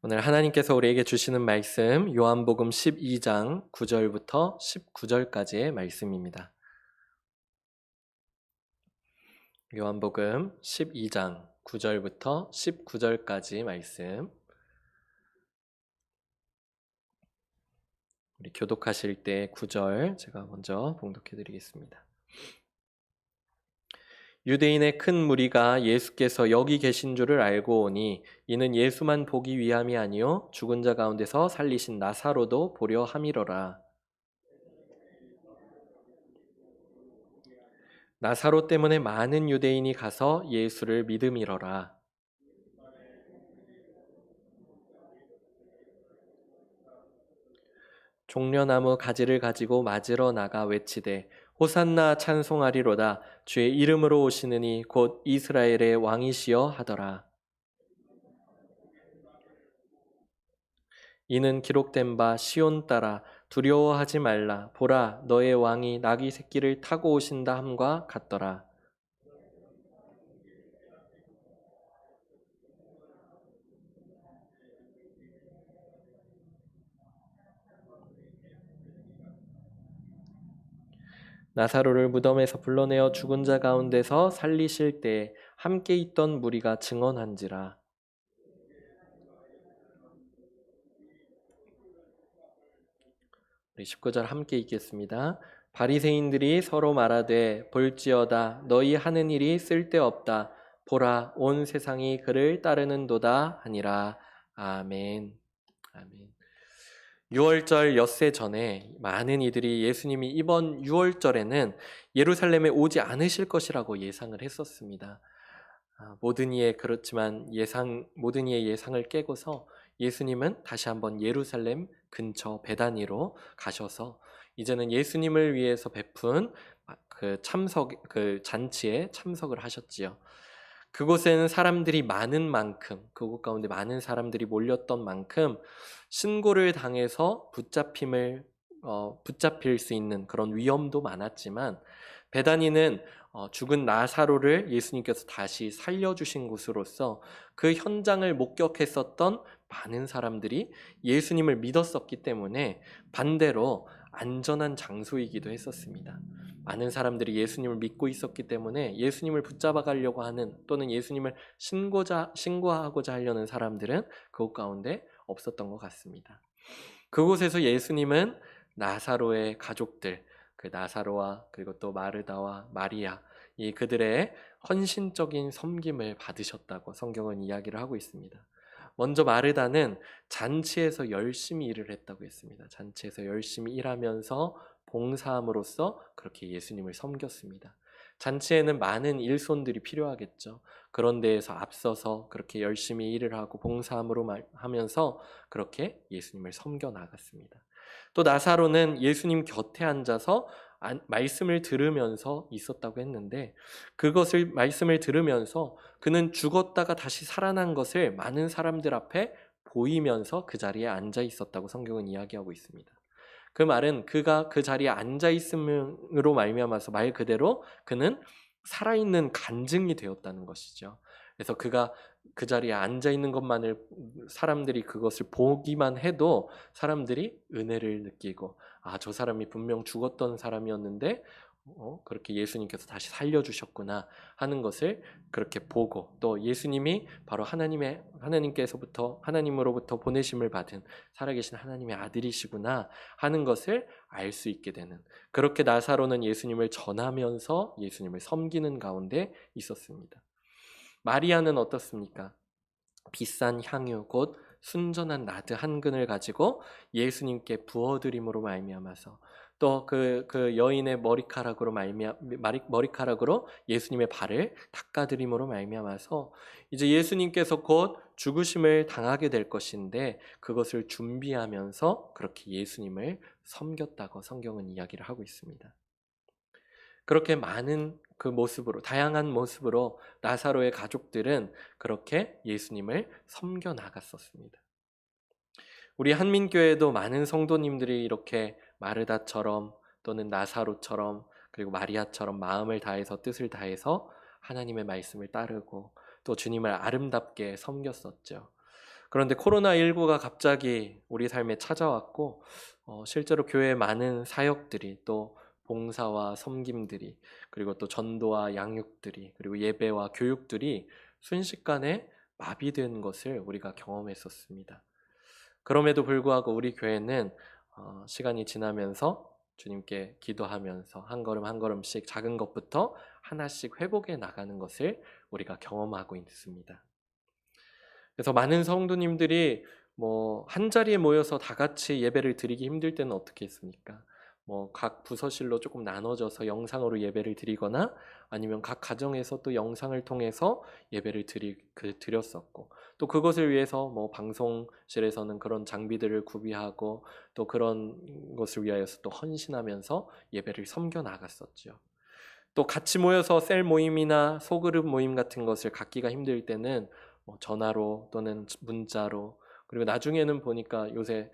오늘 하나님께서 우리에게 주시는 말씀 요한복음 12장 9절부터 19절까지의 말씀입니다. 요한복음 12장 9절부터 19절까지 말씀. 우리 교독하실 때 9절 제가 먼저 봉독해 드리겠습니다. 유대인의 큰 무리가 예수께서 여기 계신 줄을 알고 오니 이는 예수만 보기 위함이 아니요 죽은 자 가운데서 살리신 나사로도 보려 함이로라. 나사로 때문에 많은 유대인이 가서 예수를 믿음이러라. 종려나무 가지를 가지고 맞으러 나가 외치되 호산나 찬송하리로다 주의 이름으로 오시느니 곧 이스라엘의 왕이시여 하더라. 이는 기록된 바 시온 따라 두려워하지 말라 보라 너의 왕이 나귀 새끼를 타고 오신다 함과 같더라. 나사로를 무덤에서 불러내어 죽은 자 가운데서 살리실 때에 함께 있던 무리가 증언한지라. 우리 19절 함께 읽겠습니다. 바리새인들이 서로 말하되 볼지어다 너희 하는 일이 쓸데없다 보라 온 세상이 그를 따르는도다 하니라. 아멘. 아멘. 6월절 엿새 전에 많은 이들이 예수님이 이번 6월절에는 예루살렘에 오지 않으실 것이라고 예상을 했었습니다. 모든 이의 그렇지만 모든 이의 예상을 깨고서 예수님은 다시 한번 예루살렘 근처 베다니로 가셔서 이제는 예수님을 위해서 베푼 그 잔치에 참석을 하셨지요. 그곳에는 사람들이 많은 만큼, 그곳 가운데 많은 사람들이 몰렸던 만큼 신고를 당해서 붙잡힐 수 있는 그런 위험도 많았지만 베다니는 죽은 나사로를 예수님께서 다시 살려주신 곳으로서 그 현장을 목격했었던 많은 사람들이 예수님을 믿었었기 때문에 반대로 안전한 장소이기도 했었습니다. 많은 사람들이 예수님을 믿고 있었기 때문에 예수님을 붙잡아 가려고 하는 또는 예수님을 신고하고자 하려는 사람들은 그곳 가운데 없었던 것 같습니다. 그곳에서 예수님은 나사로의 가족들, 그 나사로와 그리고 또 마르다와 마리아, 이 그들의 헌신적인 섬김을 받으셨다고 성경은 이야기를 하고 있습니다. 먼저 마르다는 잔치에서 열심히 일을 했다고 했습니다. 잔치에서 열심히 일하면서 봉사함으로써 그렇게 예수님을 섬겼습니다. 잔치에는 많은 일손들이 필요하겠죠. 그런 데에서 앞서서 그렇게 열심히 일을 하고 봉사함으로 하면서 그렇게 예수님을 섬겨 나갔습니다. 또 나사로는 예수님 곁에 앉아서 말씀을 들으면서 있었다고 했는데 그것을 말씀을 들으면서 그는 죽었다가 다시 살아난 것을 많은 사람들 앞에 보이면서 그 자리에 앉아 있었다고 성경은 이야기하고 있습니다. 그 말은 그가 그 자리에 앉아 있음으로 말미암아서 말 그대로 그는 살아있는 간증이 되었다는 것이죠. 그래서 그가 그 자리에 앉아 있는 것만을 사람들이 그것을 보기만 해도 사람들이 은혜를 느끼고 저 사람이 분명 죽었던 사람이었는데 그렇게 예수님께서 다시 살려주셨구나 하는 것을 그렇게 보고 또 예수님이 바로 하나님으로부터 보내심을 받은 살아계신 하나님의 아들이시구나 하는 것을 알 수 있게 되는 그렇게 나사로는 예수님을 전하면서 예수님을 섬기는 가운데 있었습니다. 마리아는 어떻습니까? 비싼 향유 곧 순전한 나드 한 근을 가지고 예수님께 부어드림으로 말미암아서 또 그 여인의 머리카락으로 예수님의 발을 닦아드림으로 말미암아서 이제 예수님께서 곧 죽으심을 당하게 될 것인데 그것을 준비하면서 그렇게 예수님을 섬겼다고 성경은 이야기를 하고 있습니다. 그렇게 많은 그 모습으로 다양한 모습으로 나사로의 가족들은 그렇게 예수님을 섬겨 나갔었습니다. 우리 한민교회도 많은 성도님들이 이렇게 마르다처럼 또는 나사로처럼 그리고 마리아처럼 마음을 다해서 뜻을 다해서 하나님의 말씀을 따르고 또 주님을 아름답게 섬겼었죠. 그런데 코로나19가 갑자기 우리 삶에 찾아왔고 실제로 교회의 많은 사역들이 또 봉사와 섬김들이 그리고 또 전도와 양육들이 그리고 예배와 교육들이 순식간에 마비된 것을 우리가 경험했었습니다. 그럼에도 불구하고 우리 교회는 시간이 지나면서 주님께 기도하면서 한 걸음 한 걸음씩 작은 것부터 하나씩 회복해 나가는 것을 우리가 경험하고 있습니다. 그래서 많은 성도님들이 한 자리에 모여서 다 같이 예배를 드리기 힘들 때는 어떻게 했습니까? 각 부서실로 조금 나눠져서 영상으로 예배를 드리거나 아니면 각 가정에서 또 영상을 통해서 예배를 드렸었고 또 그것을 위해서 방송실에서는 그런 장비들을 구비하고 또 그런 것을 위하여서 또 헌신하면서 예배를 섬겨 나갔었죠. 또 같이 모여서 셀 모임이나 소그룹 모임 같은 것을 갖기가 힘들 때는 전화로 또는 문자로 그리고 나중에는 보니까 요새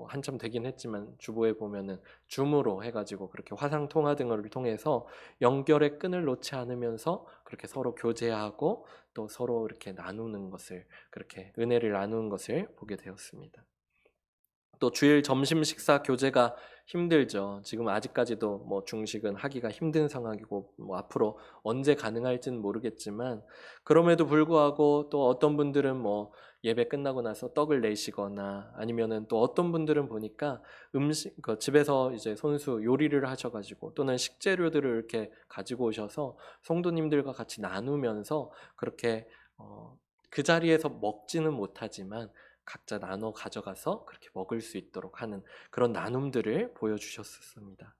한참 되긴 했지만 주보에 보면은 줌으로 해가지고 그렇게 화상 통화 등을 통해서 연결의 끈을 놓지 않으면서 그렇게 서로 교제하고 또 서로 이렇게 나누는 것을 그렇게 은혜를 나누는 것을 보게 되었습니다. 또 주일 점심 식사 교제가 힘들죠. 지금 아직까지도 중식은 하기가 힘든 상황이고 앞으로 언제 가능할지는 모르겠지만 그럼에도 불구하고 또 어떤 분들은 예배 끝나고 나서 떡을 내시거나 아니면은 또 어떤 분들은 보니까 집에서 이제 손수 요리를 하셔가지고 또는 식재료들을 이렇게 가지고 오셔서 성도님들과 같이 나누면서 그렇게 그 자리에서 먹지는 못하지만 각자 나눠 가져가서 그렇게 먹을 수 있도록 하는 그런 나눔들을 보여주셨습니다.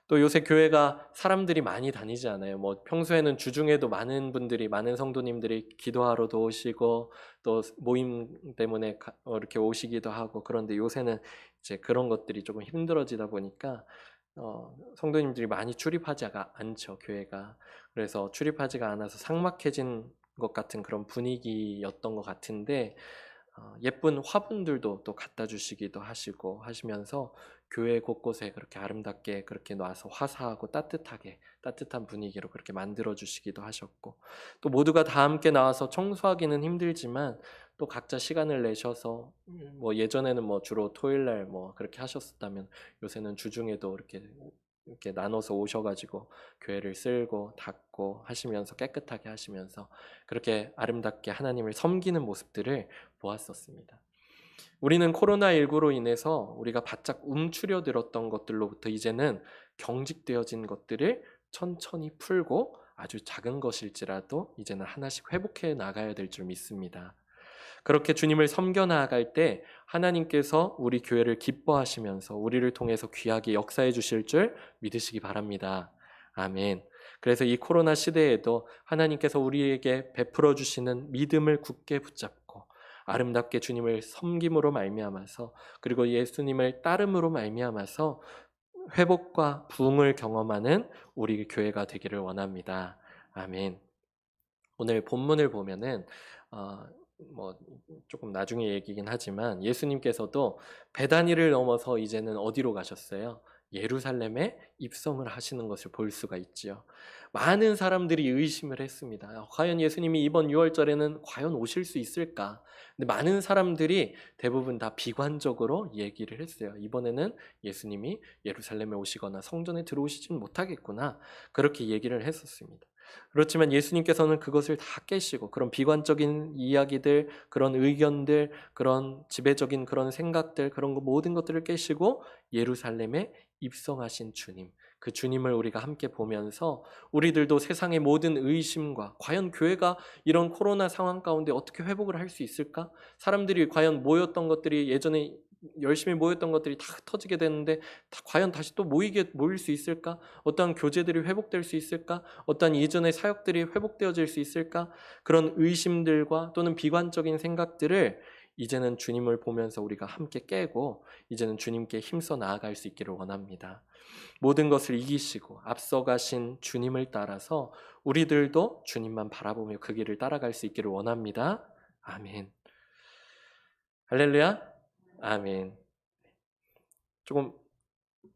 또 요새 교회가 사람들이 많이 다니지 않아요. 평소에는 주중에도 많은 성도님들이 기도하러도 오시고 또 모임 때문에 이렇게 오시기도 하고 그런데 요새는 이제 그런 것들이 조금 힘들어지다 보니까 성도님들이 많이 출입하지가 않죠, 교회가. 그래서 출입하지가 않아서 삭막해진 것 같은 그런 분위기였던 것 같은데 예쁜 화분들도 또 갖다 주시기도 하시고 하시면서 교회 곳곳에 그렇게 아름답게 그렇게 놔서 화사하고 따뜻한 분위기로 그렇게 만들어 주시기도 하셨고 또 모두가 다 함께 나와서 청소하기는 힘들지만 또 각자 시간을 내셔서 예전에는 주로 토요일 날 그렇게 하셨다면 요새는 주중에도 이렇게 나눠서 오셔가지고 교회를 쓸고 닦고 하시면서 깨끗하게 하시면서 그렇게 아름답게 하나님을 섬기는 모습들을 보았었습니다. 우리는 코로나19로 인해서 우리가 바짝 움츠려들었던 것들로부터 이제는 경직되어진 것들을 천천히 풀고 아주 작은 것일지라도 이제는 하나씩 회복해 나가야 될 줄 믿습니다. 그렇게 주님을 섬겨 나아갈 때 하나님께서 우리 교회를 기뻐하시면서 우리를 통해서 귀하게 역사해 주실 줄 믿으시기 바랍니다. 아멘. 그래서 이 코로나 시대에도 하나님께서 우리에게 베풀어 주시는 믿음을 굳게 붙잡고 아름답게 주님을 섬김으로 말미암아서 그리고 예수님을 따름으로 말미암아서 회복과 부흥을 경험하는 우리 교회가 되기를 원합니다. 아멘. 오늘 본문을 보면은 어, 조금 나중에 얘기긴 하지만 예수님께서도 베다니를 넘어서 이제는 어디로 가셨어요? 예루살렘에 입성을 하시는 것을 볼 수가 있지요. 많은 사람들이 의심을 했습니다. 과연 예수님이 이번 6월절에는 과연 오실 수 있을까? 근데 많은 사람들이 대부분 다 비관적으로 얘기를 했어요. 이번에는 예수님이 예루살렘에 오시거나 성전에 들어오시지는 못하겠구나. 그렇게 얘기를 했었습니다. 그렇지만 예수님께서는 그것을 다 깨시고 그런 비관적인 이야기들, 그런 의견들, 그런 지배적인 그런 생각들, 그런 모든 것들을 깨시고 예루살렘에 입성하신 주님, 그 주님을 우리가 함께 보면서 우리들도 세상의 모든 의심과 과연 교회가 이런 코로나 상황 가운데 어떻게 회복을 할 수 있을까? 사람들이 과연 모였던 것들이 예전에 열심히 모였던 것들이 다 터지게 되는데 과연 다시 또 모일 수 있을까? 어떠한 교제들이 회복될 수 있을까? 어떠한 예전의 사역들이 회복되어질 수 있을까? 그런 의심들과 또는 비관적인 생각들을 이제는 주님을 보면서 우리가 함께 깨고 이제는 주님께 힘써 나아갈 수 있기를 원합니다. 모든 것을 이기시고 앞서가신 주님을 따라서 우리들도 주님만 바라보며 그 길을 따라갈 수 있기를 원합니다. 아멘. 할렐루야. 아멘. 조금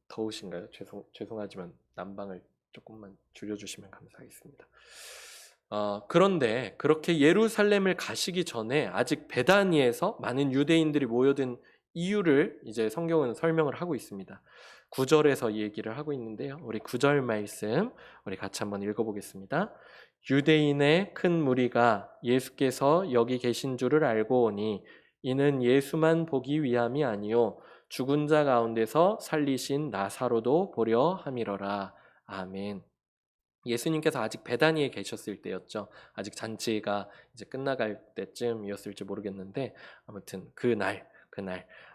더우신가요? 죄송하지만 난방을 조금만 줄여주시면 감사하겠습니다. 그런데 그렇게 예루살렘을 가시기 전에 아직 베다니에서 많은 유대인들이 모여든 이유를 이제 성경은 설명을 하고 있습니다. 9절에서 얘기를 하고 있는데요. 우리 9절 말씀 우리 같이 한번 읽어보겠습니다. 유대인의 큰 무리가 예수께서 여기 계신 줄을 알고 오니 이는 예수만 보기 위함이 아니요 죽은 자 가운데서 살리신 나사로도 보려 함이러라. 아멘. 예수님께서 아직 베다니에 계셨을 때였죠. 아직 잔치가 이제 끝나갈 때쯤이었을지 모르겠는데 아무튼 그날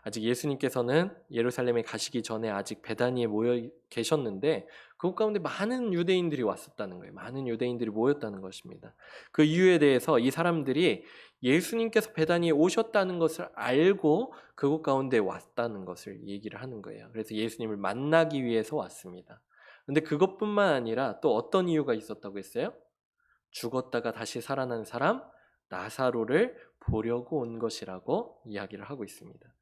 아직 예수님께서는 예루살렘에 가시기 전에 아직 베다니에 모여 계셨는데 그곳 가운데 많은 유대인들이 왔었다는 거예요. 많은 유대인들이 모였다는 것입니다. 그 이유에 대해서 이 사람들이 예수님께서 베다니에 오셨다는 것을 알고 그곳 가운데 왔다는 것을 얘기를 하는 거예요. 그래서 예수님을 만나기 위해서 왔습니다. 근데 그것뿐만 아니라 또 어떤 이유가 있었다고 했어요? 죽었다가 다시 살아난 사람 나사로를 보려고 온 것이라고 이야기를 하고 있습니다.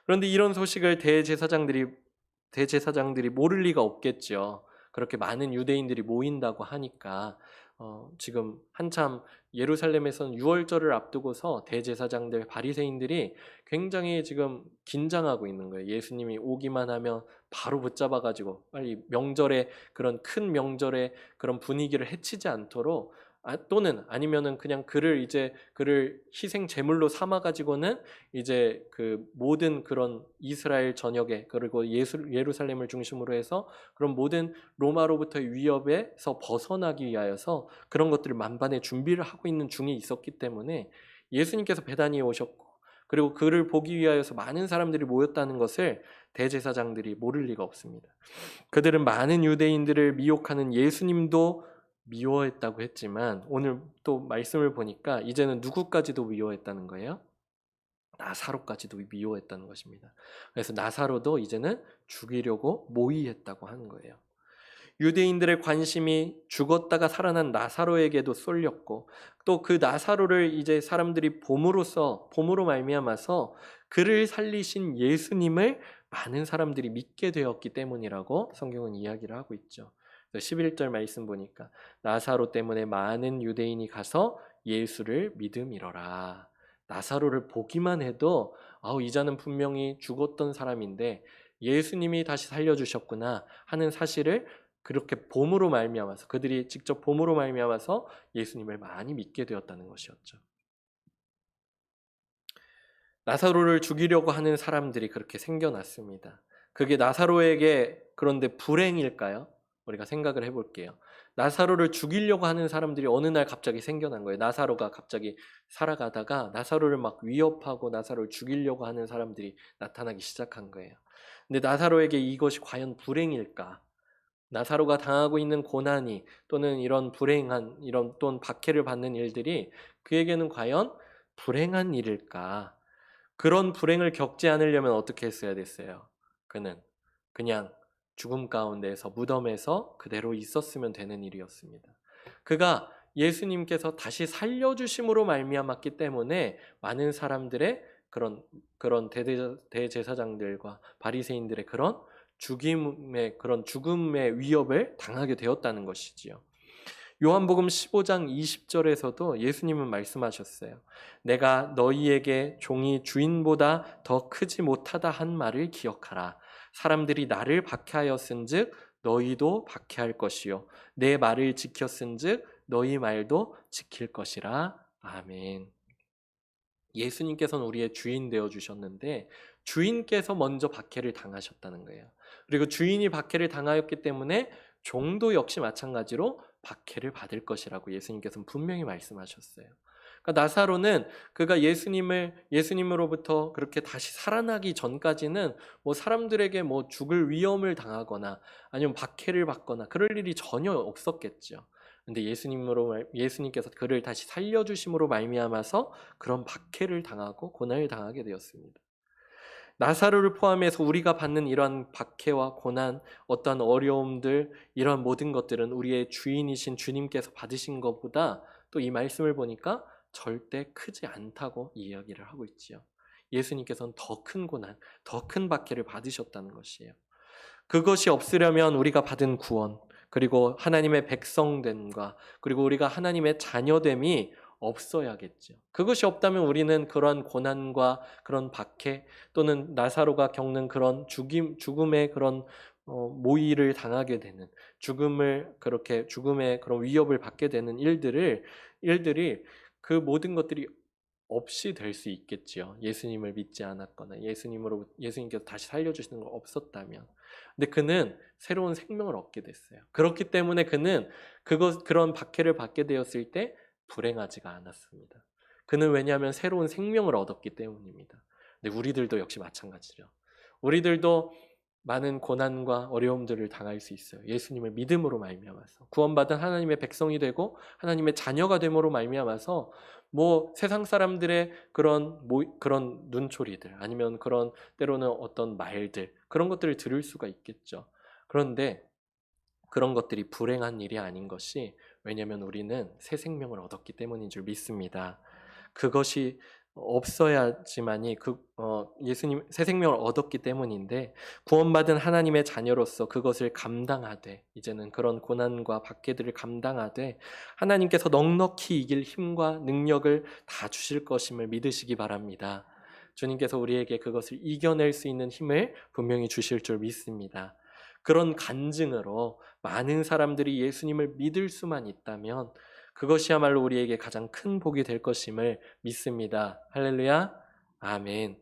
그런데 이런 소식을 대제사장들이 모를 리가 없겠죠. 그렇게 많은 유대인들이 모인다고 하니까 지금 한참 예루살렘에서는 유월절을 앞두고서 대제사장들, 바리새인들이 굉장히 지금 긴장하고 있는 거예요. 예수님이 오기만 하면 바로 붙잡아가지고 빨리 명절에 그런 큰 명절에 그런 분위기를 해치지 않도록 또는 아니면은 그냥 그를 희생 제물로 삼아 가지고는 이제 그 모든 그런 이스라엘 전역에 그리고 예루살렘을 중심으로 해서 그런 모든 로마로부터의 위협에서 벗어나기 위하여서 그런 것들을 만반의 준비를 하고 있는 중에 있었기 때문에 예수님께서 베다니에 오셨고 그리고 그를 보기 위하여서 많은 사람들이 모였다는 것을 대제사장들이 모를 리가 없습니다. 그들은 많은 유대인들을 미혹하는 예수님도 미워했다고 했지만 오늘 또 말씀을 보니까 이제는 누구까지도 미워했다는 거예요? 나사로까지도 미워했다는 것입니다. 그래서 나사로도 이제는 죽이려고 모의했다고 하는 거예요. 유대인들의 관심이 죽었다가 살아난 나사로에게도 쏠렸고 또 그 나사로를 이제 사람들이 봄으로 말미암아서 그를 살리신 예수님을 많은 사람들이 믿게 되었기 때문이라고 성경은 이야기를 하고 있죠. 11절 말씀 보니까 나사로 때문에 많은 유대인이 가서 예수를 믿음이러라. 나사로를 보기만 해도 이 자는 분명히 죽었던 사람인데 예수님이 다시 살려주셨구나 하는 사실을 그렇게 그들이 직접 봄으로 말미암아서 예수님을 많이 믿게 되었다는 것이었죠. 나사로를 죽이려고 하는 사람들이 그렇게 생겨났습니다. 그게 나사로에게 그런데 불행일까요? 우리가 생각을 해볼게요. 나사로를 죽이려고 하는 사람들이 어느 날 갑자기 생겨난 거예요. 나사로가 갑자기 살아가다가 나사로를 막 위협하고 나사로를 죽이려고 하는 사람들이 나타나기 시작한 거예요. 근데 나사로에게 이것이 과연 불행일까? 나사로가 당하고 있는 고난이 또는 이런 또는 박해를 받는 일들이 그에게는 과연 불행한 일일까? 그런 불행을 겪지 않으려면 어떻게 했어야 됐어요? 그는 그냥 죽음 가운데서 무덤에서 그대로 있었으면 되는 일이었습니다. 그가 예수님께서 다시 살려주심으로 말미암았기 때문에 많은 사람들의 그런 대제사장들과 바리새인들의 그런 죽음의 위협을 당하게 되었다는 것이지요. 요한복음 15장 20절에서도 예수님은 말씀하셨어요. 내가 너희에게 종이 주인보다 더 크지 못하다 한 말을 기억하라. 사람들이 나를 박해하였은즉 너희도 박해할 것이요 내 말을 지켰은즉 너희 말도 지킬 것이라. 아멘. 예수님께서는 우리의 주인 되어 주셨는데 주인께서 먼저 박해를 당하셨다는 거예요. 그리고 주인이 박해를 당하였기 때문에 종도 역시 마찬가지로 박해를 받을 것이라고 예수님께서는 분명히 말씀하셨어요. 그러니까 나사로는 그가 예수님으로부터 그렇게 다시 살아나기 전까지는 사람들에게 죽을 위험을 당하거나 아니면 박해를 받거나 그럴 일이 전혀 없었겠죠. 근데 예수님께서 그를 다시 살려주심으로 말미암아서 그런 박해를 당하고 고난을 당하게 되었습니다. 나사로를 포함해서 우리가 받는 이러한 박해와 고난, 어떠한 어려움들, 이러한 모든 것들은 우리의 주인이신 주님께서 받으신 것보다 또 이 말씀을 보니까 절대 크지 않다고 이야기를 하고 있지요. 예수님께서는 더 큰 고난, 더 큰 박해를 받으셨다는 것이에요. 그것이 없으려면 우리가 받은 구원, 그리고 하나님의 백성됨과 그리고 우리가 하나님의 자녀됨이 없어야겠죠. 그것이 없다면 우리는 그런 고난과 그런 박해 또는 나사로가 겪는 그런 죽음의 그런 모의를 당하게 되는 죽음의 그런 위협을 받게 되는 일들이 그 모든 것들이 없이 될 수 있겠지요. 예수님을 믿지 않았거나 예수님께서 다시 살려주시는 거 없었다면. 근데 그는 새로운 생명을 얻게 됐어요. 그렇기 때문에 그는 그런 박해를 받게 되었을 때 불행하지가 않았습니다. 그는 왜냐하면 새로운 생명을 얻었기 때문입니다. 근데 우리들도 역시 마찬가지죠. 우리들도 많은 고난과 어려움들을 당할 수 있어요. 예수님을 믿음으로 말미암아서 구원받은 하나님의 백성이 되고 하나님의 자녀가 됨으로 말미암아서 뭐 세상 사람들의 그런 눈초리들 아니면 그런 때로는 어떤 말들 그런 것들을 들을 수가 있겠죠. 그런데 그런 것들이 불행한 일이 아닌 것이 왜냐하면 우리는 새 생명을 얻었기 때문인 줄 믿습니다. 그것이 없어야지만이 예수님 새 생명을 얻었기 때문인데 구원받은 하나님의 자녀로서 그것을 감당하되 이제는 그런 고난과 박해들을 감당하되 하나님께서 넉넉히 이길 힘과 능력을 다 주실 것임을 믿으시기 바랍니다. 주님께서 우리에게 그것을 이겨낼 수 있는 힘을 분명히 주실 줄 믿습니다. 그런 간증으로 많은 사람들이 예수님을 믿을 수만 있다면 그것이야말로 우리에게 가장 큰 복이 될 것임을 믿습니다. 할렐루야. 아멘.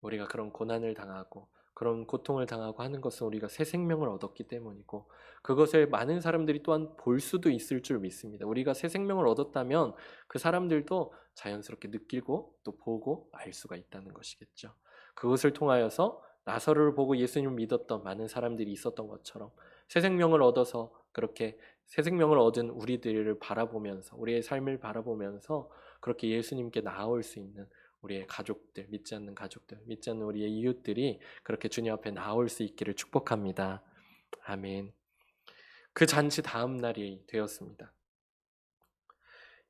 우리가 그런 고난을 당하고 그런 고통을 당하고 하는 것은 우리가 새 생명을 얻었기 때문이고 그것을 많은 사람들이 또한 볼 수도 있을 줄 믿습니다. 우리가 새 생명을 얻었다면 그 사람들도 자연스럽게 느끼고 또 보고 알 수가 있다는 것이겠죠. 그것을 통하여서 나사로를 보고 예수님을 믿었던 많은 사람들이 있었던 것처럼 새 생명을 얻어서 그렇게 새 생명을 얻은 우리들을 바라보면서 우리의 삶을 바라보면서 그렇게 예수님께 나아올 수 있는 우리의 가족들, 믿지 않는 가족들, 믿지 않는 우리의 이웃들이 그렇게 주님 앞에 나올 수 있기를 축복합니다. 아멘. 그 잔치 다음 날이 되었습니다.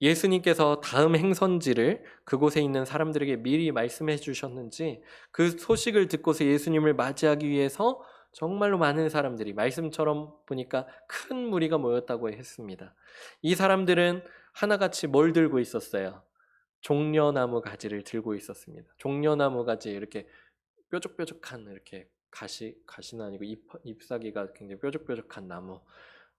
예수님께서 다음 행선지를 그곳에 있는 사람들에게 미리 말씀해 주셨는지 그 소식을 듣고서 예수님을 맞이하기 위해서 정말로 많은 사람들이 말씀처럼 보니까 큰 무리가 모였다고 했습니다. 이 사람들은 하나같이 뭘 들고 있었어요? 종려나무 가지를 들고 있었습니다. 종려나무 가지 이렇게 뾰족뾰족한 이렇게 가시는 아니고 잎사귀가 굉장히 뾰족뾰족한 나무.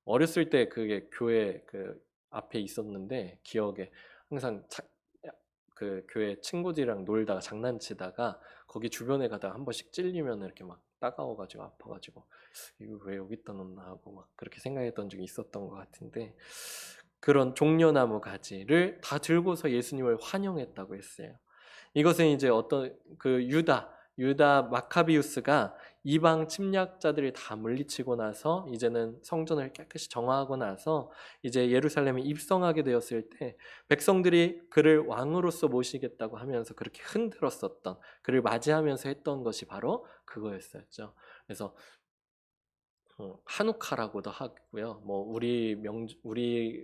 어렸을 때 그게 교회 그 앞에 있었는데 기억에 항상 그 교회 친구들이랑 놀다가 장난치다가 거기 주변에 가다가 한 번씩 찔리면 이렇게 막 따가워가지고 아파가지고 이거 왜 여기다 놓나 하고 막 그렇게 생각했던 적이 있었던 것 같은데 그런 종려나무 가지를 다 들고서 예수님을 환영했다고 했어요. 이것은 이제 어떤 그 유다 마카비우스가 이방 침략자들을 다 물리치고 나서 이제는 성전을 깨끗이 정화하고 나서 이제 예루살렘에 입성하게 되었을 때 백성들이 그를 왕으로서 모시겠다고 하면서 그렇게 흔들었었던 그를 맞이하면서 했던 것이 바로 그거였었죠. 그래서 한우카라고도 하고요. 뭐 우리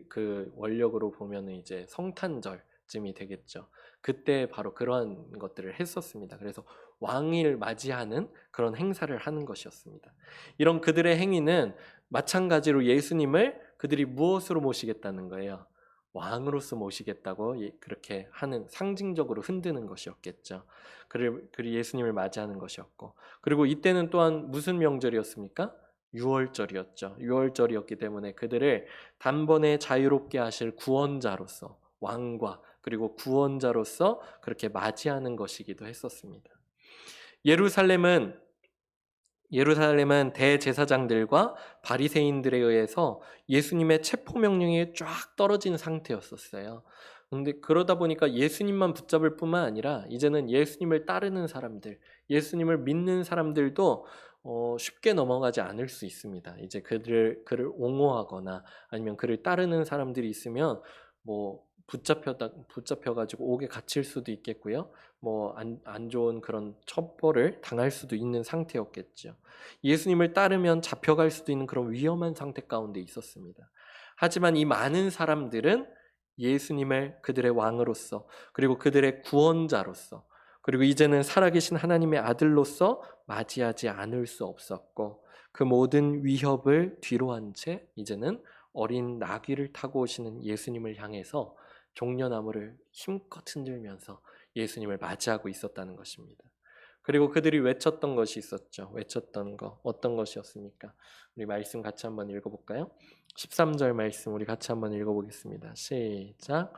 그 원력으로 보면은 이제 성탄절쯤이 되겠죠. 그때 바로 그러한 것들을 했었습니다. 그래서 왕을 맞이하는 그런 행사를 하는 것이었습니다. 이런 그들의 행위는 마찬가지로 예수님을 그들이 무엇으로 모시겠다는 거예요? 왕으로서 모시겠다고 그렇게 하는 상징적으로 흔드는 것이었겠죠. 그를 예수님을 맞이하는 것이었고 그리고 이때는 또한 무슨 명절이었습니까? 유월절이었죠. 유월절이었기 때문에 그들을 단번에 자유롭게 하실 구원자로서 왕과 그리고 구원자로서 그렇게 맞이하는 것이기도 했었습니다. 예루살렘은 대제사장들과 바리새인들에 의해서 예수님의 체포 명령이 쫙 떨어진 상태였었어요. 근데 그러다 보니까 예수님만 붙잡을 뿐만 아니라 이제는 예수님을 따르는 사람들, 예수님을 믿는 사람들도 쉽게 넘어가지 않을 수 있습니다. 이제 그를 옹호하거나 아니면 그를 따르는 사람들이 있으면 뭐 붙잡혀가지고 옥에 갇힐 수도 있겠고요. 뭐 안 좋은 그런 처벌을 당할 수도 있는 상태였겠죠. 예수님을 따르면 잡혀갈 수도 있는 그런 위험한 상태 가운데 있었습니다. 하지만 이 많은 사람들은 예수님을 그들의 왕으로서 그리고 그들의 구원자로서 그리고 이제는 살아계신 하나님의 아들로서 맞이하지 않을 수 없었고 그 모든 위협을 뒤로 한 채 이제는 어린 나귀를 타고 오시는 예수님을 향해서 종려나무를 힘껏 흔들면서 예수님을 맞이하고 있었다는 것입니다. 그리고 그들이 외쳤던 것이 있었죠. 외쳤던 거 어떤 것이었습니까? 우리 말씀 같이 한번 읽어볼까요? 13절 말씀 우리 같이 한번 읽어보겠습니다. 시작.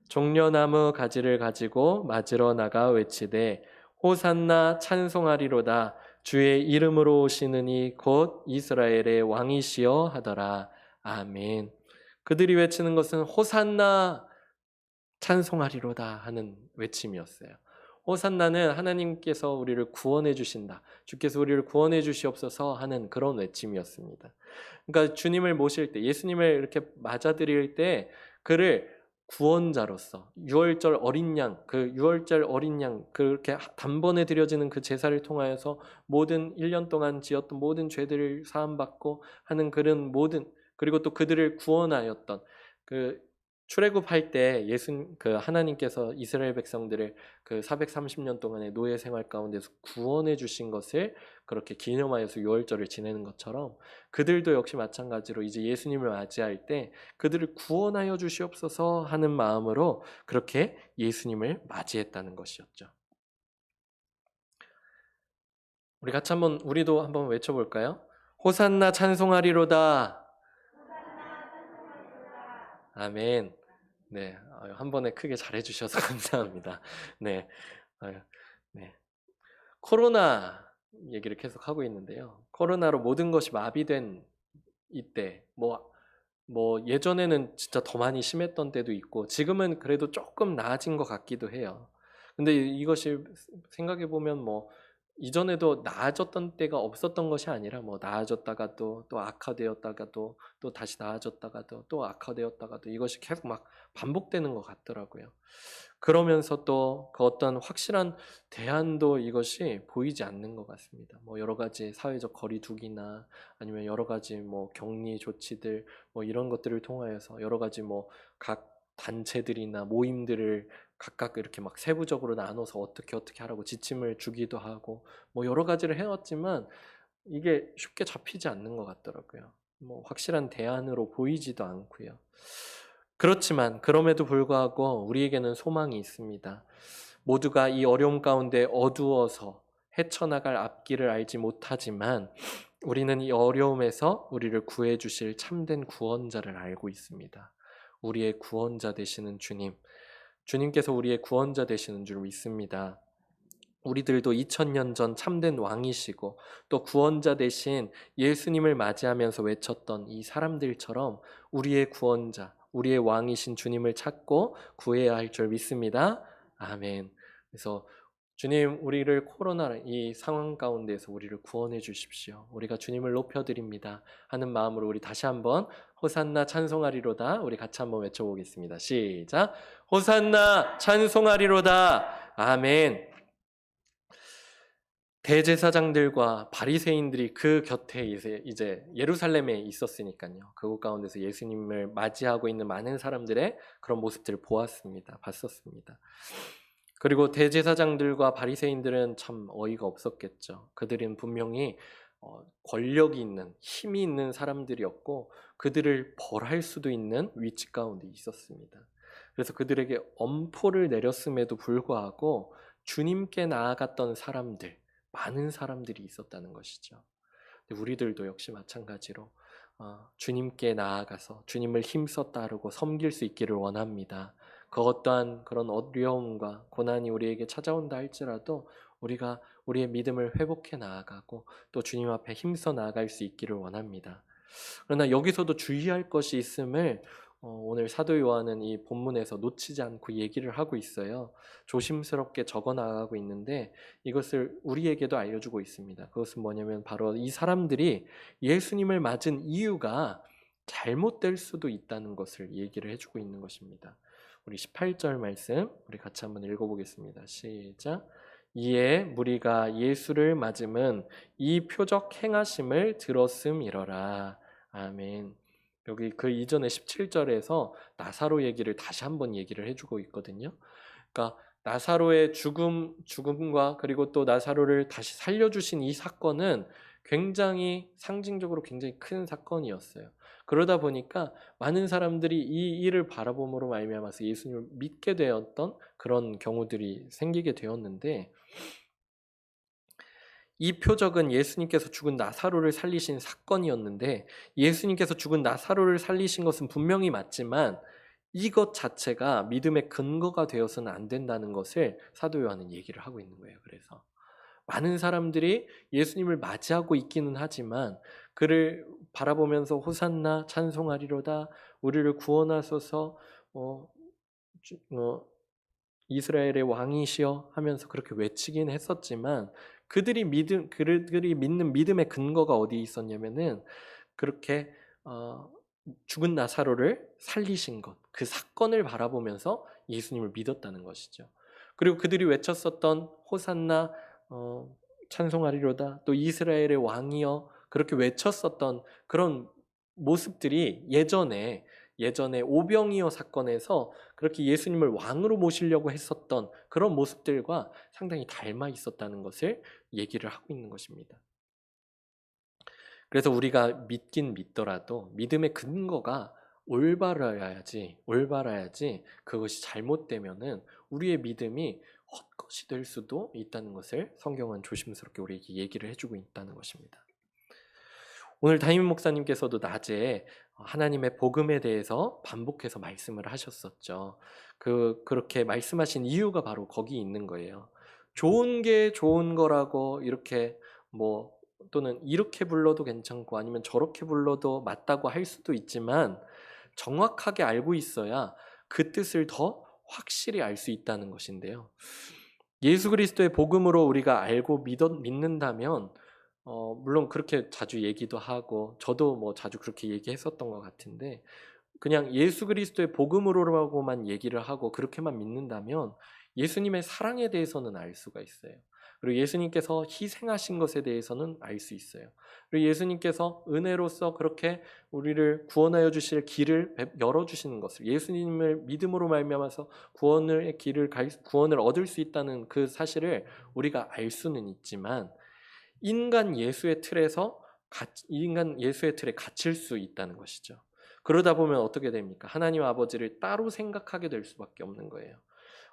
종려나무 가지를 가지고 맞으러 나가 외치되 호산나 찬송하리로다 주의 이름으로 오시는 이 곧 이스라엘의 왕이시여 하더라. 아멘. 그들이 외치는 것은 호산나 찬송하리로다 하는 외침이었어요. 호산나는 하나님께서 우리를 구원해 주신다. 주께서 우리를 구원해 주시옵소서 하는 그런 외침이었습니다. 그러니까 주님을 모실 때, 예수님을 이렇게 맞아들일 때 그를 구원자로서 유월절 어린 양, 그 유월절 어린 양 그렇게 단번에 드려지는 그 제사를 통하여서 모든 1년 동안 지었던 모든 죄들을 사함받고 하는 그런 모든 그리고 또 그들을 구원하였던 그 출애굽할 때 그 하나님께서 이스라엘 백성들을 그 430년 동안의 노예 생활 가운데서 구원해 주신 것을 그렇게 기념하여서 유월절을 지내는 것처럼 그들도 역시 마찬가지로 이제 예수님을 맞이할 때 그들을 구원하여 주시옵소서 하는 마음으로 그렇게 예수님을 맞이했다는 것이었죠. 우리 같이 우리도 한번 외쳐볼까요? 호산나 찬송하리로다. 아멘. 네, 한 번에 크게 잘해주셔서 감사합니다. 네, 네. 코로나 얘기를 계속 하고 있는데요. 코로나로 모든 것이 마비된 이때, 예전에는 진짜 더 많이 심했던 때도 있고, 지금은 그래도 조금 나아진 것 같기도 해요. 근데 이것이 생각해보면 이전에도 나아졌던 때가 없었던 것이 아니라 나아졌다가 또 악화되었다가도 또 다시 나아졌다가도 또 악화되었다가도 이것이 계속 막 반복되는 것 같더라고요. 그러면서 또 그 어떤 확실한 대안도 이것이 보이지 않는 것 같습니다. 여러 가지 사회적 거리두기나 아니면 여러 가지 격리 조치들 이런 것들을 통하여서 여러 가지 각 단체들이나 모임들을 각각 이렇게 막 세부적으로 나눠서 어떻게 하라고 지침을 주기도 하고 여러 가지를 해왔지만 이게 쉽게 잡히지 않는 것 같더라고요. 확실한 대안으로 보이지도 않고요. 그렇지만 그럼에도 불구하고 우리에게는 소망이 있습니다. 모두가 이 어려움 가운데 어두워서 헤쳐나갈 앞길을 알지 못하지만 우리는 이 어려움에서 우리를 구해 주실 참된 구원자를 알고 있습니다. 우리의 구원자 되시는 주님께서 우리의 구원자 되시는 줄 믿습니다. 우리들도 2000년 전 참된 왕이시고 또 구원자 되신 예수님을 맞이하면서 외쳤던 이 사람들처럼 우리의 구원자, 우리의 왕이신 주님을 찾고 구해야 할 줄 믿습니다. 아멘. 그래서 주님, 우리를 코로나 이 상황 가운데서 우리를 구원해 주십시오. 우리가 주님을 높여드립니다 하는 마음으로 우리 다시 한번 호산나 찬송하리로다 우리 같이 한번 외쳐보겠습니다. 시작. 호산나 찬송하리로다. 아멘. 대제사장들과 바리새인들이 그 곁에 이제 예루살렘에 있었으니까요. 그곳 가운데서 예수님을 맞이하고 있는 많은 사람들의 그런 모습들을 봤었습니다. 그리고 대제사장들과 바리새인들은 참 어이가 없었겠죠. 그들은 분명히 권력이 있는 힘이 있는 사람들이었고 그들을 벌할 수도 있는 위치 가운데 있었습니다. 그래서 그들에게 엄포를 내렸음에도 불구하고 주님께 나아갔던 많은 사람들이 있었다는 것이죠. 우리들도 역시 마찬가지로 주님께 나아가서 주님을 힘써 따르고 섬길 수 있기를 원합니다. 그 어떠한 그런 어려움과 고난이 우리에게 찾아온다 할지라도 우리가 우리의 믿음을 회복해 나아가고 또 주님 앞에 힘써 나아갈 수 있기를 원합니다. 그러나 여기서도 주의할 것이 있음을 오늘 사도 요한은 이 본문에서 놓치지 않고 얘기를 하고 있어요. 조심스럽게 적어 나가고 있는데 이것을 우리에게도 알려주고 있습니다. 그것은 뭐냐면 바로 이 사람들이 예수님을 맞은 이유가 잘못될 수도 있다는 것을 얘기를 해주고 있는 것입니다. 우리 18절 말씀 우리 같이 한번 읽어보겠습니다. 시작. 이에 무리가 예수를 맞음은 이 표적 행하심을 들었음이러라. 아멘. 여기 그 이전에 17절에서 나사로 얘기를 다시 한번 얘기를 해주고 있거든요. 그러니까 나사로의 죽음과 그리고 또 나사로를 다시 살려주신 이 사건은 굉장히 상징적으로 굉장히 큰 사건이었어요. 그러다 보니까 많은 사람들이 이 일을 바라봄으로 말미암아서 예수님을 믿게 되었던 그런 경우들이 생기게 되었는데, 이 표적은 예수님께서 죽은 나사로를 살리신 사건이었는데, 예수님께서 죽은 나사로를 살리신 것은 분명히 맞지만 이것 자체가 믿음의 근거가 되어서는 안 된다는 것을 사도 요한은 얘기를 하고 있는 거예요. 그래서 많은 사람들이 예수님을 맞이하고 있기는 하지만 그를 바라보면서 호산나 찬송하리로다, 우리를 구원하소서, 어, 이스라엘의 왕이시여 하면서 그렇게 외치긴 했었지만, 그들이 믿는 믿음의 근거가 어디 있었냐면은 그렇게 죽은 나사로를 살리신 것, 그 사건을 바라보면서 예수님을 믿었다는 것이죠. 그리고 그들이 외쳤었던 호산나, 어, 찬송하리로다, 또 이스라엘의 왕이여, 그렇게 외쳤었던 그런 모습들이 예전에 오병이어 사건에서 그렇게 예수님을 왕으로 모시려고 했었던 그런 모습들과 상당히 닮아 있었다는 것을 얘기를 하고 있는 것입니다. 그래서 우리가 믿긴 믿더라도 믿음의 근거가 올바라야지 그것이 잘못되면은 우리의 믿음이 헛것이 될 수도 있다는 것을 성경은 조심스럽게 우리에게 얘기를 해주고 있다는 것입니다. 오늘 담임 목사님께서도 낮에 하나님의 복음에 대해서 반복해서 말씀을 하셨었죠. 그렇게 말씀하신 이유가 바로 거기 있는 거예요. 좋은 게 좋은 거라고 이렇게 뭐 또는 이렇게 불러도 괜찮고 아니면 저렇게 불러도 맞다고 할 수도 있지만, 정확하게 알고 있어야 그 뜻을 더 확실히 알 수 있다는 것인데요. 예수 그리스도의 복음으로 우리가 알고 믿는다면, 물론 그렇게 자주 얘기도 하고 저도 뭐 자주 그렇게 얘기했었던 것 같은데, 그냥 예수 그리스도의 복음으로라고만 얘기를 하고 그렇게만 믿는다면 예수님의 사랑에 대해서는 알 수가 있어요. 그리고 예수님께서 희생하신 것에 대해서는 알 수 있어요. 그리고 예수님께서 은혜로서 그렇게 우리를 구원하여 주실 길을 열어 주시는 것을, 예수님을 믿음으로 말미암아서 구원을 얻을 수 있다는 그 사실을 우리가 알 수는 있지만, 인간 예수의 틀에 갇힐 수 있다는 것이죠. 그러다 보면 어떻게 됩니까? 하나님 아버지를 따로 생각하게 될 수밖에 없는 거예요.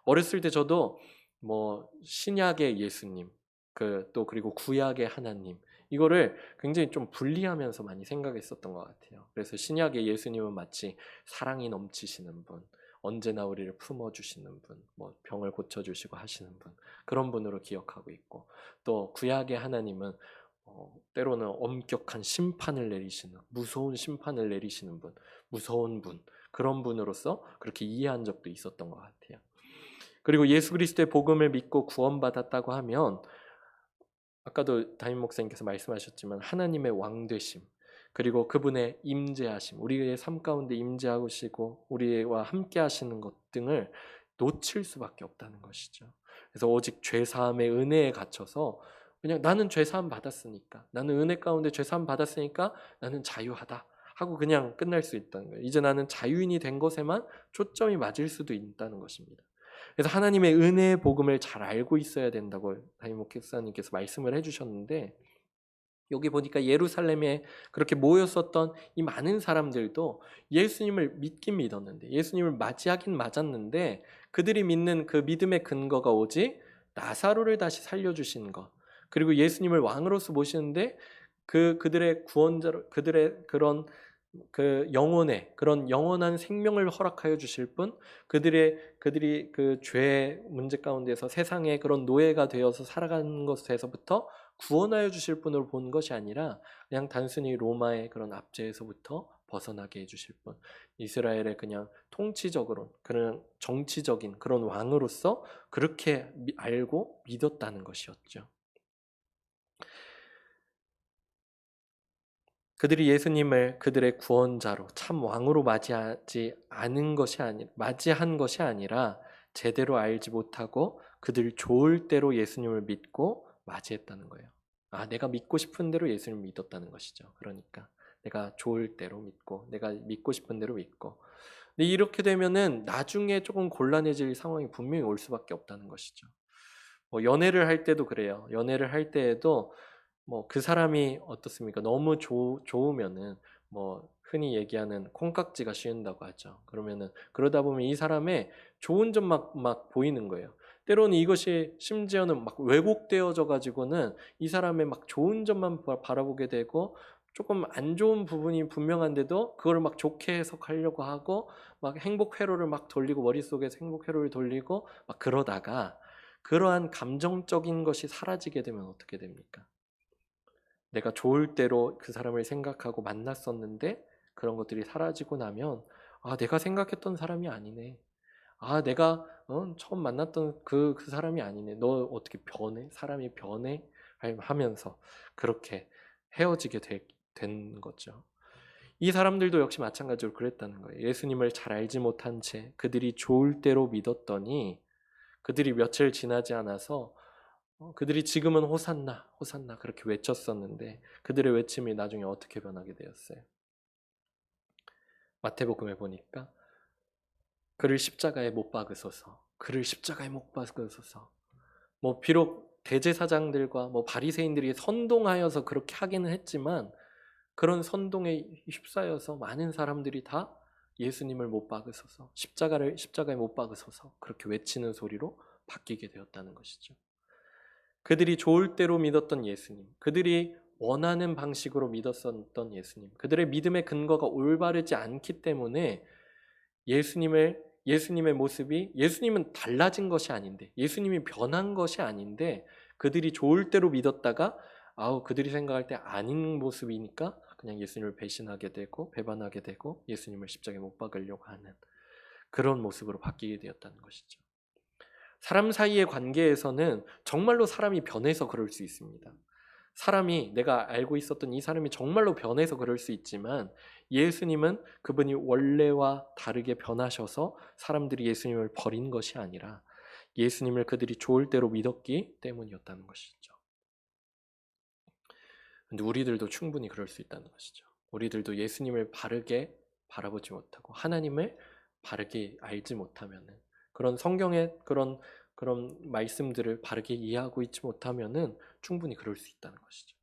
어렸을 때 저도 뭐 신약의 예수님, 그리고 구약의 하나님, 이거를 굉장히 좀 분리하면서 많이 생각했었던 것 같아요. 그래서 신약의 예수님은 마치 사랑이 넘치시는 분, 언제나 우리를 품어주시는 분, 뭐 병을 고쳐주시고 하시는 분, 그런 분으로 기억하고 있고, 또 구약의 하나님은 때로는 엄격한 심판을 내리시는, 무서운 심판을 내리시는 분, 무서운 분, 그런 분으로서 그렇게 이해한 적도 있었던 것 같아요. 그리고 예수 그리스도의 복음을 믿고 구원받았다고 하면, 아까도 담임 목사님께서 말씀하셨지만 하나님의 왕되심, 그리고 그분의 임재하심, 우리의 삶 가운데 임재하시고 우리와 함께 하시는 것 등을 놓칠 수밖에 없다는 것이죠. 그래서 오직 죄사함의 은혜에 갇혀서 그냥 나는 죄사함 받았으니까, 나는 은혜 가운데 죄사함 받았으니까 나는 자유하다 하고 그냥 끝날 수 있다는 거예요. 이제 나는 자유인이 된 것에만 초점이 맞을 수도 있다는 것입니다. 그래서 하나님의 은혜의 복음을 잘 알고 있어야 된다고 담임 목사님께서 말씀을 해주셨는데, 여기 보니까 예루살렘에 그렇게 모였었던 이 많은 사람들도 예수님을 믿긴 믿었는데, 예수님을 맞이하긴 맞았는데, 그들이 믿는 그 믿음의 근거가 오직 나사로를 다시 살려주신 것, 그리고 예수님을 왕으로서 모시는데 그들의 구원자로, 그들의 그런 영원한 생명을 허락하여 주실 분, 그들이 그 죄의 문제 가운데서 세상의 그런 노예가 되어서 살아가는 것에서부터 구원하여 주실 분으로 본 것이 아니라 그냥 단순히 로마의 그런 압제에서부터 벗어나게 해주실 분, 이스라엘의 그냥 통치적으로 그런 정치적인 그런 왕으로서 그렇게 알고 믿었다는 것이었죠. 그들이 예수님을 그들의 구원자로 참 왕으로 맞이한 것이 아니라 제대로 알지 못하고 그들 좋을 대로 예수님을 믿고 맞이했다는 거예요. 내가 믿고 싶은 대로 예수님을 믿었다는 것이죠. 그러니까 내가 좋을 대로 믿고, 내가 믿고 싶은 대로 믿고. 근데 이렇게 되면은 나중에 조금 곤란해질 상황이 분명히 올 수밖에 없다는 것이죠. 연애를 할 때도 그래요. 연애를 할 때에도 뭐 그 사람이 어떻습니까? 너무 좋으면은 뭐 흔히 얘기하는 콩깍지가 씌운다고 하죠. 그러면은 그러다 보면 이 사람의 좋은 점 막 보이는 거예요. 때로는 이것이 심지어는 막 왜곡되어져 가지고는 이 사람의 막 좋은 점만 바라보게 되고 조금 안 좋은 부분이 분명한데도 그걸 막 좋게 해석하려고 하고 막 행복 회로를 막 돌리고 머릿속에서 행복 회로를 돌리고 막 그러다가 그러한 감정적인 것이 사라지게 되면 어떻게 됩니까? 내가 좋을 대로 그 사람을 생각하고 만났었는데 그런 것들이 사라지고 나면 아, 내가 생각했던 사람이 아니네. 아, 내가 처음 만났던 그 사람이 아니네. 너 어떻게 변해? 사람이 변해? 하면서 그렇게 헤어지게 된 거죠. 이 사람들도 역시 마찬가지로 그랬다는 거예요. 예수님을 잘 알지 못한 채 그들이 좋을 대로 믿었더니 그들이 며칠 지나지 않아서 그들이 지금은 호산나, 호산나 그렇게 외쳤었는데 그들의 외침이 나중에 어떻게 변하게 되었어요? 마태복음에 보니까 그를 십자가에 못 박으소서, 그를 십자가에 못 박으소서. 뭐 비록 대제사장들과 뭐 바리새인들이 선동하여서 그렇게 하기는 했지만 그런 선동에 휩싸여서 많은 사람들이 다 예수님을 못 박으소서, 십자가에 못 박으소서 그렇게 외치는 소리로 바뀌게 되었다는 것이죠. 그들이 좋을 대로 믿었던 예수님, 그들이 원하는 방식으로 믿었었던 예수님, 그들의 믿음의 근거가 올바르지 않기 때문에 예수님의 모습이 예수님은 달라진 것이 아닌데 예수님이 변한 것이 아닌데 그들이 좋을 대로 믿었다가 그들이 생각할 때 아닌 모습이니까 그냥 예수님을 배신하게 되고 배반하게 되고 예수님을 십자가에 못 박으려고 하는 그런 모습으로 바뀌게 되었다는 것이죠. 사람 사이의 관계에서는 정말로 사람이 변해서 그럴 수 있습니다. 사람이 내가 알고 있었던 이 사람이 정말로 변해서 그럴 수 있지만 예수님은 그분이 원래와 다르게 변하셔서 사람들이 예수님을 버린 것이 아니라 예수님을 그들이 좋을 대로 믿었기 때문이었다는 것이죠. 근데 우리들도 충분히 그럴 수 있다는 것이죠. 우리들도 예수님을 바르게 바라보지 못하고 하나님을 바르게 알지 못하면은 그런 성경의 그런 말씀들을 바르게 이해하고 있지 못하면은 충분히 그럴 수 있다는 것이죠.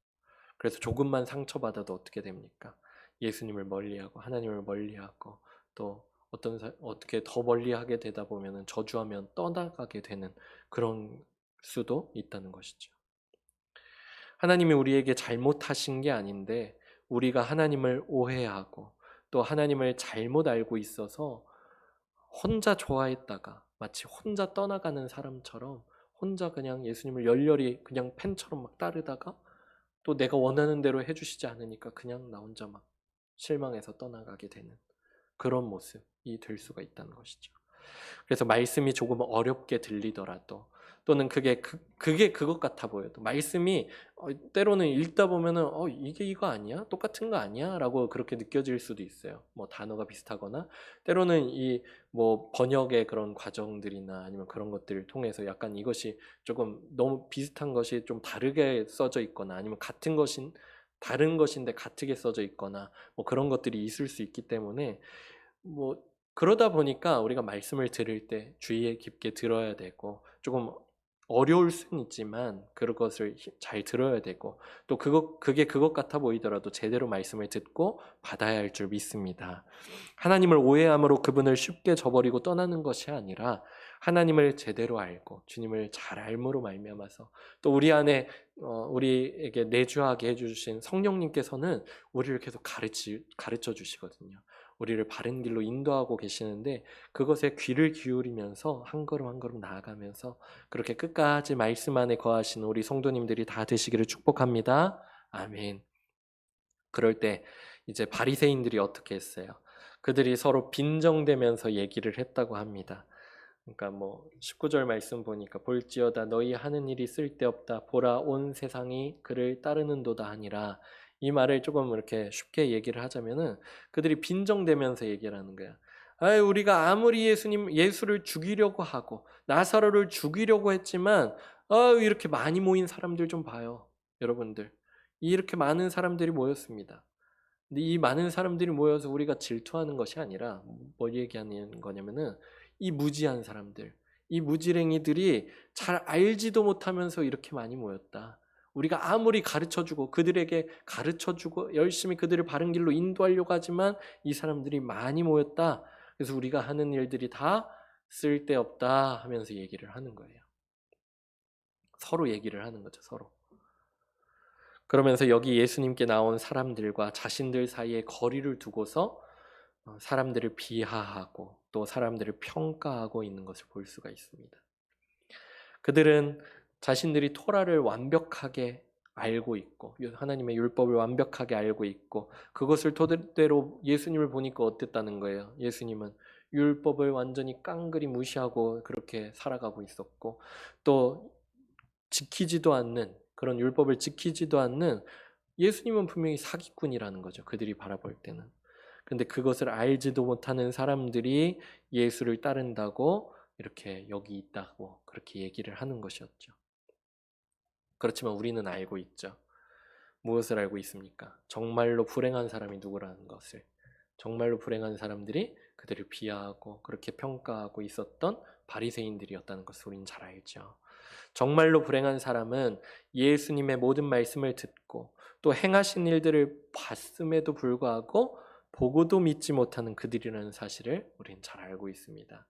그래서 조금만 상처받아도 어떻게 됩니까? 예수님을 멀리하고 하나님을 멀리하고 또 어떻게 더 멀리하게 되다 보면은 저주하면 떠나가게 되는 그런 수도 있다는 것이죠. 하나님이 우리에게 잘못하신 게 아닌데 우리가 하나님을 오해하고 또 하나님을 잘못 알고 있어서 혼자 좋아했다가 마치 혼자 떠나가는 사람처럼 혼자 그냥 예수님을 열렬히 그냥 팬처럼 막 따르다가 또 내가 원하는 대로 해주시지 않으니까 그냥 나 혼자 막 실망해서 떠나가게 되는 그런 모습이 될 수가 있다는 것이죠. 그래서 말씀이 조금 어렵게 들리더라도 또는 그게 그것 같아 보여도 말씀이 때로는 읽다 보면은 이게 이거 아니야? 똑같은 거 아니야? 라고 그렇게 느껴질 수도 있어요. 뭐 단어가 비슷하거나 때로는 이 뭐 번역의 그런 과정들이나 아니면 그런 것들을 통해서 약간 이것이 조금 너무 비슷한 것이 좀 다르게 써져 있거나 아니면 다른 것인데 같게 써져 있거나 뭐 그런 것들이 있을 수 있기 때문에 뭐 그러다 보니까 우리가 말씀을 들을 때 주의 깊게 들어야 되고 조금 어려울 수는 있지만 그것을 잘 들어야 되고 또 그게 그것 같아 보이더라도 제대로 말씀을 듣고 받아야 할 줄 믿습니다. 하나님을 오해함으로 그분을 쉽게 저버리고 떠나는 것이 아니라 하나님을 제대로 알고 주님을 잘 알므로 말미암아서 또 우리 안에 우리에게 내주하게 해주신 성령님께서는 우리를 계속 가르쳐 주시거든요. 우리를 바른 길로 인도하고 계시는데 그것에 귀를 기울이면서 한 걸음 한 걸음 나아가면서 그렇게 끝까지 말씀 안에 거하시는 우리 성도님들이 다 되시기를 축복합니다. 아멘. 그럴 때 이제 바리새인들이 어떻게 했어요? 그들이 서로 빈정대면서 얘기를 했다고 합니다. 그러니까 뭐 19절 말씀 보니까 볼지어다 너희 하는 일이 쓸데없다 보라 온 세상이 그를 따르는도다 하니라. 이 말을 조금 이렇게 쉽게 얘기를 하자면은 그들이 빈정대면서 얘기를 하는 거야. 우리가 아무리 예수를 죽이려고 하고 나사로를 죽이려고 했지만 이렇게 많이 모인 사람들 좀 봐요. 여러분들. 이렇게 많은 사람들이 모였습니다. 근데 이 많은 사람들이 모여서 우리가 질투하는 것이 아니라 뭘 얘기하는 거냐면은 이 무지한 사람들, 이 무지랭이들이 잘 알지도 못하면서 이렇게 많이 모였다. 우리가 아무리 가르쳐주고 그들에게 가르쳐주고 열심히 그들을 바른 길로 인도하려고 하지만 이 사람들이 많이 모였다. 그래서 우리가 하는 일들이 다 쓸데없다 하면서 얘기를 하는 거예요. 서로 얘기를 하는 거죠, 서로. 그러면서 여기 예수님께 나온 사람들과 자신들 사이에 거리를 두고서 사람들을 비하하고 또 사람들을 평가하고 있는 것을 볼 수가 있습니다. 그들은 자신들이 토라를 완벽하게 알고 있고 하나님의 율법을 완벽하게 알고 있고 그것을 토대로 예수님을 보니까 어땠다는 거예요. 예수님은 율법을 완전히 깡그리 무시하고 그렇게 살아가고 있었고 또 지키지도 않는 그런 율법을 지키지도 않는 예수님은 분명히 사기꾼이라는 거죠. 그들이 바라볼 때는. 근데 그것을 알지도 못하는 사람들이 예수를 따른다고 이렇게 여기 있다고 그렇게 얘기를 하는 것이었죠. 그렇지만 우리는 알고 있죠. 무엇을 알고 있습니까? 정말로 불행한 사람이 누구라는 것을. 정말로 불행한 사람들이 그들을 비하하고 그렇게 평가하고 있었던 바리새인들이었다는 것을 우리는 잘 알죠. 정말로 불행한 사람은 예수님의 모든 말씀을 듣고 또 행하신 일들을 봤음에도 불구하고 보고도 믿지 못하는 그들이라는 사실을 우리는 잘 알고 있습니다.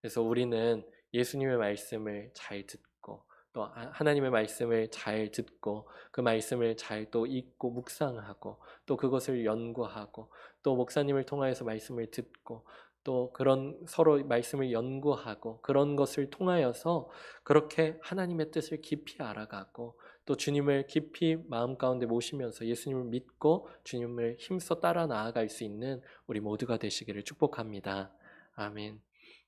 그래서 우리는 예수님의 말씀을 잘 듣고 또 하나님의 말씀을 잘 듣고 그 말씀을 잘 또 읽고 묵상하고 또 그것을 연구하고 또 목사님을 통하여서 말씀을 듣고 또 그런 서로 말씀을 연구하고 그런 것을 통하여서 그렇게 하나님의 뜻을 깊이 알아가고 또 주님을 깊이 마음 가운데 모시면서 예수님을 믿고 주님을 힘써 따라 나아갈 수 있는 우리 모두가 되시기를 축복합니다. 아멘.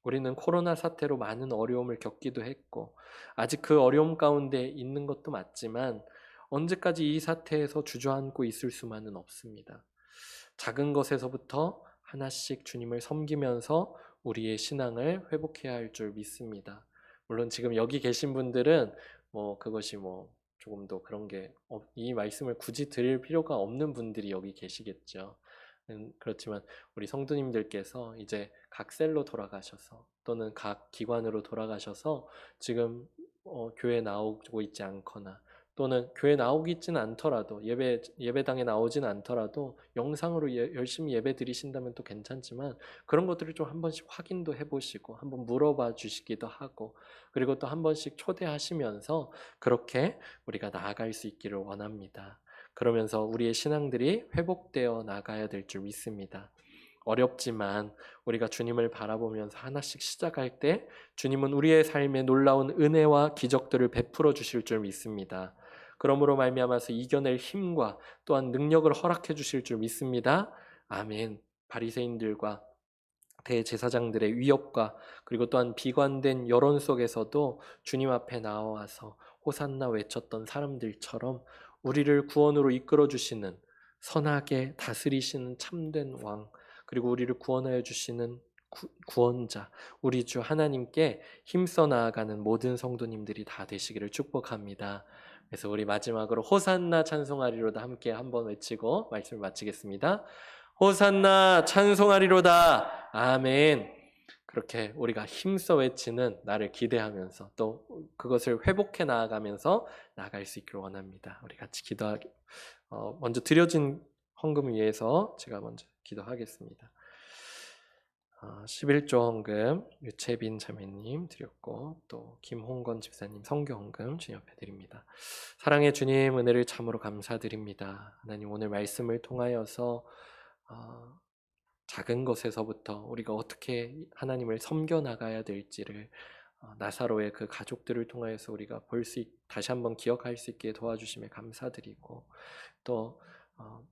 우리는 코로나 사태로 많은 어려움을 겪기도 했고 아직 그 어려움 가운데 있는 것도 맞지만 언제까지 이 사태에서 주저앉고 있을 수만은 없습니다. 작은 것에서부터 하나씩 주님을 섬기면서 우리의 신앙을 회복해야 할 줄 믿습니다. 물론 지금 여기 계신 분들은 그것이 조금 더 그런 게 이 말씀을 굳이 드릴 필요가 없는 분들이 여기 계시겠죠. 그렇지만 우리 성도님들께서 이제 각 셀로 돌아가셔서 또는 각 기관으로 돌아가셔서 지금 교회 나오고 있지 않거나 또는 교회 나오고 있지는 않더라도 예배당에 나오지는 않더라도 영상으로 열심히 예배 드리신다면 또 괜찮지만 그런 것들을 좀 한 번씩 확인도 해보시고 한번 물어봐 주시기도 하고 그리고 또 한 번씩 초대하시면서 그렇게 우리가 나아갈 수 있기를 원합니다. 그러면서 우리의 신앙들이 회복되어 나가야 될 줄 믿습니다. 어렵지만 우리가 주님을 바라보면서 하나씩 시작할 때 주님은 우리의 삶에 놀라운 은혜와 기적들을 베풀어 주실 줄 믿습니다. 그러므로 말미암아서 이겨낼 힘과 또한 능력을 허락해 주실 줄 믿습니다. 아멘. 바리새인들과 대제사장들의 위협과 그리고 또한 비관된 여론 속에서도 주님 앞에 나와서 호산나 외쳤던 사람들처럼 우리를 구원으로 이끌어 주시는 선하게 다스리시는 참된 왕 그리고 우리를 구원하여 주시는 구원자 우리 주 하나님께 힘써 나아가는 모든 성도님들이 다 되시기를 축복합니다. 그래서 우리 마지막으로 호산나 찬송하리로다 함께 한번 외치고 말씀을 마치겠습니다. 호산나 찬송하리로다. 아멘. 그렇게 우리가 힘써 외치는 나를 기대하면서 또 그것을 회복해 나아가면서 나아갈 수 있기를 원합니다. 우리 같이 기도하기 먼저 드려진 헌금을 위해서 제가 먼저 기도하겠습니다. 11조 헌금 유채빈 자매님 드렸고 또 김홍건 집사님 성교 헌금 주님 앞에 드립니다. 사랑의 주님 은혜를 참으로 감사드립니다. 하나님 오늘 말씀을 통하여서 작은 것에서부터 우리가 어떻게 하나님을 섬겨 나가야 될지를 나사로의 그 가족들을 통하여서 우리가 다시 한번 기억할 수 있게 도와주심에 감사드리고 또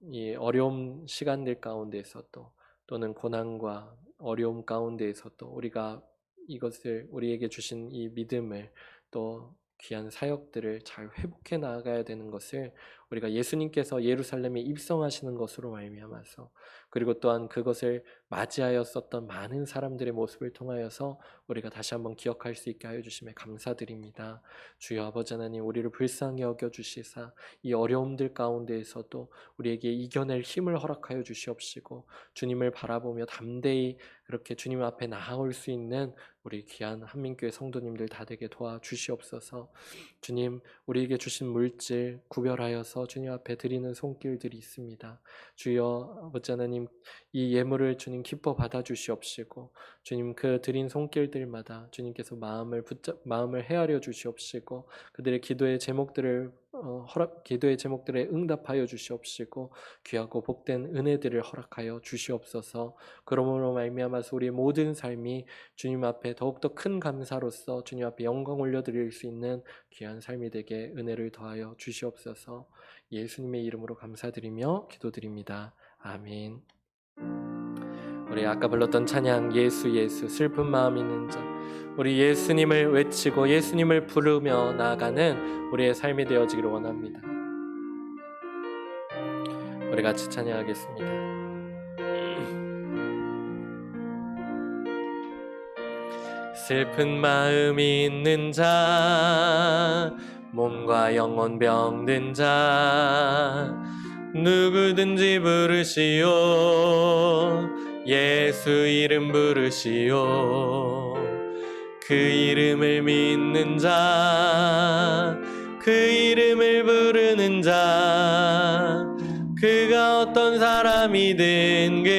이 어려운 시간들 가운데서도 또는 고난과 어려움 가운데에서도 우리가 이것을 우리에게 주신 이 믿음을 또 귀한 사역들을 잘 회복해 나가야 되는 것을 우리가 예수님께서 예루살렘에 입성하시는 것으로 말미암아서 그리고 또한 그것을 맞이하였었던 많은 사람들의 모습을 통하여서 우리가 다시 한번 기억할 수 있게 하여 주심에 감사드립니다. 주여 아버지 하나님, 우리를 불쌍히 여겨주시사 이 어려움들 가운데에서도 우리에게 이겨낼 힘을 허락하여 주시옵시고, 주님을 바라보며 담대히 그렇게 주님 앞에 나아올 수 있는 우리 귀한 한민교회 성도님들 다 되게 도와주시옵소서. 주님, 우리에게 주신 물질 구별하여서 주님 앞에 드리는 손길들이 있습니다. 주여 아버지 하나님, 이 예물을 주님 기뻐 받아주시옵시고, 주님 그 드린 손길들마다 주님께서 마음을 헤아려 주시옵시고, 그들의 기도의 제목들을 기도의 제목들에 응답하여 주시옵시고, 귀하고 복된 은혜들을 허락하여 주시옵소서. 그러므로 말미암아서 우리의 모든 삶이 주님 앞에 더욱더 큰 감사로서 주님 앞에 영광 올려드릴 수 있는 귀한 삶이 되게 은혜를 더하여 주시옵소서. 예수님의 이름으로 감사드리며 기도드립니다. 아멘. 우리 아까 불렀던 찬양 예수 예수 슬픈 마음 있는 자, 우리 예수님을 외치고 예수님을 부르며 나아가는 우리의 삶이 되어지기를 원합니다. 우리 같이 찬양하겠습니다. 슬픈 마음이 있는 자, 몸과 영혼 병든 자, 누구든지 부르시오. 예수 이름 부르시오. 그 이름을 믿는 자, 그 이름을 부르는 자, 그가 어떤 사람이든 그